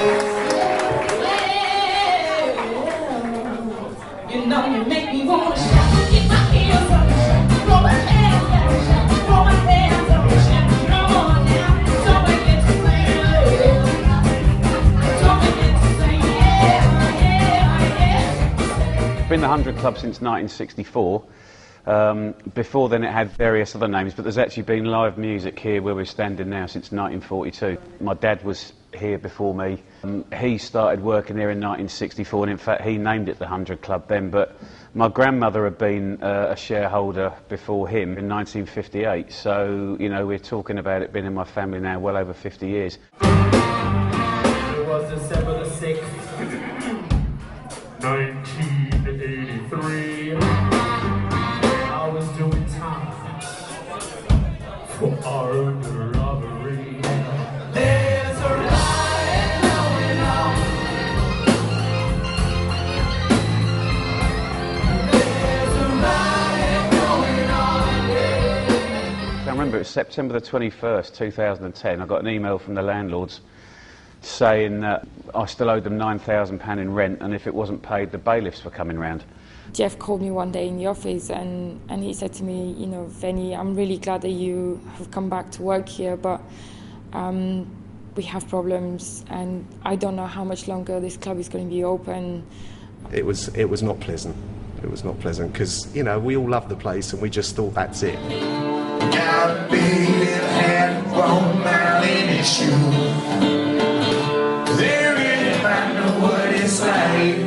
You know you make me wanna shout, keep my heels up, throw my hands up, throw my hands up, come on now, don't forget to say, don't forget to say, yeah. Been the 100 Club since 1964. Before then it had various other names, but there's actually been live music here where we're standing now since 1942. My dad was here before me. He started working here in 1964, and in fact he named it the 100 Club then, but my grandmother had been a shareholder before him in 1958, so you know, we're talking about it being in my family now well over 50 years. It was December the 6th, 1983. I was doing time for armed robbery. There's a riot going on. There's a riot going on. I remember it was September the 21st, 2010. I got an email from the landlords saying that I still owed them £9,000 in rent, and if it wasn't paid, the bailiffs were coming round. Jeff called me one day in the office and he said to me, you know, Venny, I'm really glad that you have come back to work here, but we have problems and I don't know how much longer this club is going to be open. It was not pleasant. It was not pleasant because, you know, we all love the place and we just thought that's it. Got a big little hand from Marilyn issue. They really might know what it's like.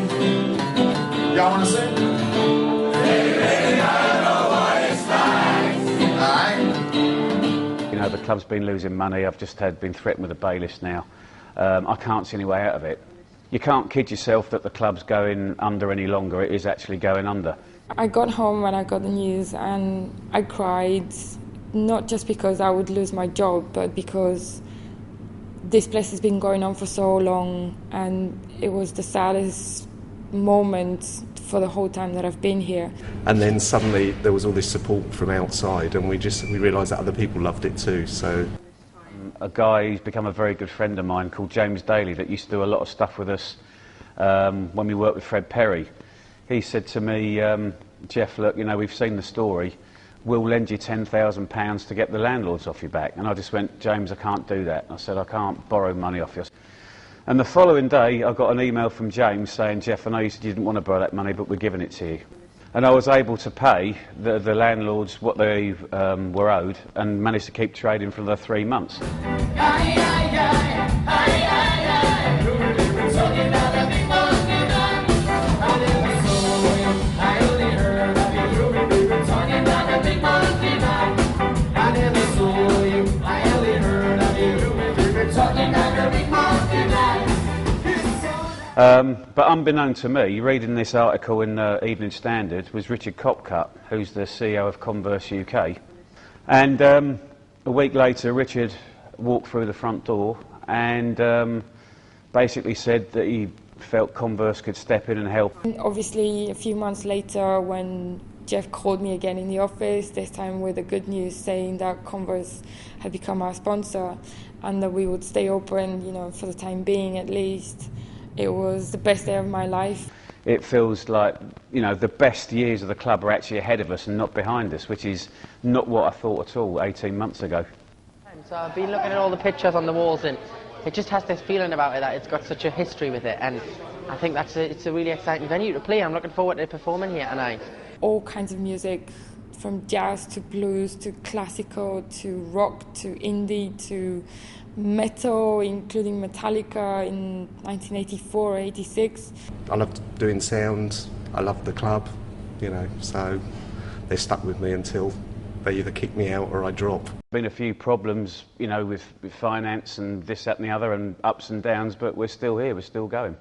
Y'all wanna sing? They really might know what it's like. Alright. You know, the club's been losing money. I've just been threatened with the bailiffs now. I can't see any way out of it. You can't kid yourself that the club's going under any longer. It is actually going under. I got home when I got the news and I cried, not just because I would lose my job, but because this place has been going on for so long and it was the saddest moment for the whole time that I've been here. And then suddenly there was all this support from outside and we realised that other people loved it too. So a guy who's become a very good friend of mine called James Daly that used to do a lot of stuff with us when we worked with Fred Perry. He said to me, Jeff, look, you know, we've seen the story. We'll lend you £10,000 to get the landlords off your back. And I just went, James, I can't do that. I said, I can't borrow money off you. And the following day, I got an email from James saying, Jeff, I know you said you didn't want to borrow that money, but we're giving it to you. And I was able to pay the landlords what they were owed and managed to keep trading for the 3 months. But unbeknown to me, reading this article in the Evening Standard was Richard Copcutt, who's the CEO of Converse UK. And a week later, Richard walked through the front door and basically said that he felt Converse could step in and help. Obviously, a few months later, when Jeff called me again in the office, this time with the good news saying that Converse had become our sponsor and that we would stay open, you know, for the time being at least. It was the best day of my life. It feels like, you know, the best years of the club are actually ahead of us and not behind us, which is not what I thought at all 18 months ago. So I've been looking at all the pictures on the walls and it just has this feeling about it that it's got such a history with it, and I think it's a really exciting venue to play. I'm looking forward to performing here tonight. All kinds of music, from jazz to blues to classical to rock to indie to metal, including Metallica in 1984 or 86. I loved doing sound, I loved the club, you know, so they stuck with me until they either kick me out or I drop. Been a few problems, you know, with finance and this, that and the other and ups and downs, but we're still here, we're still going.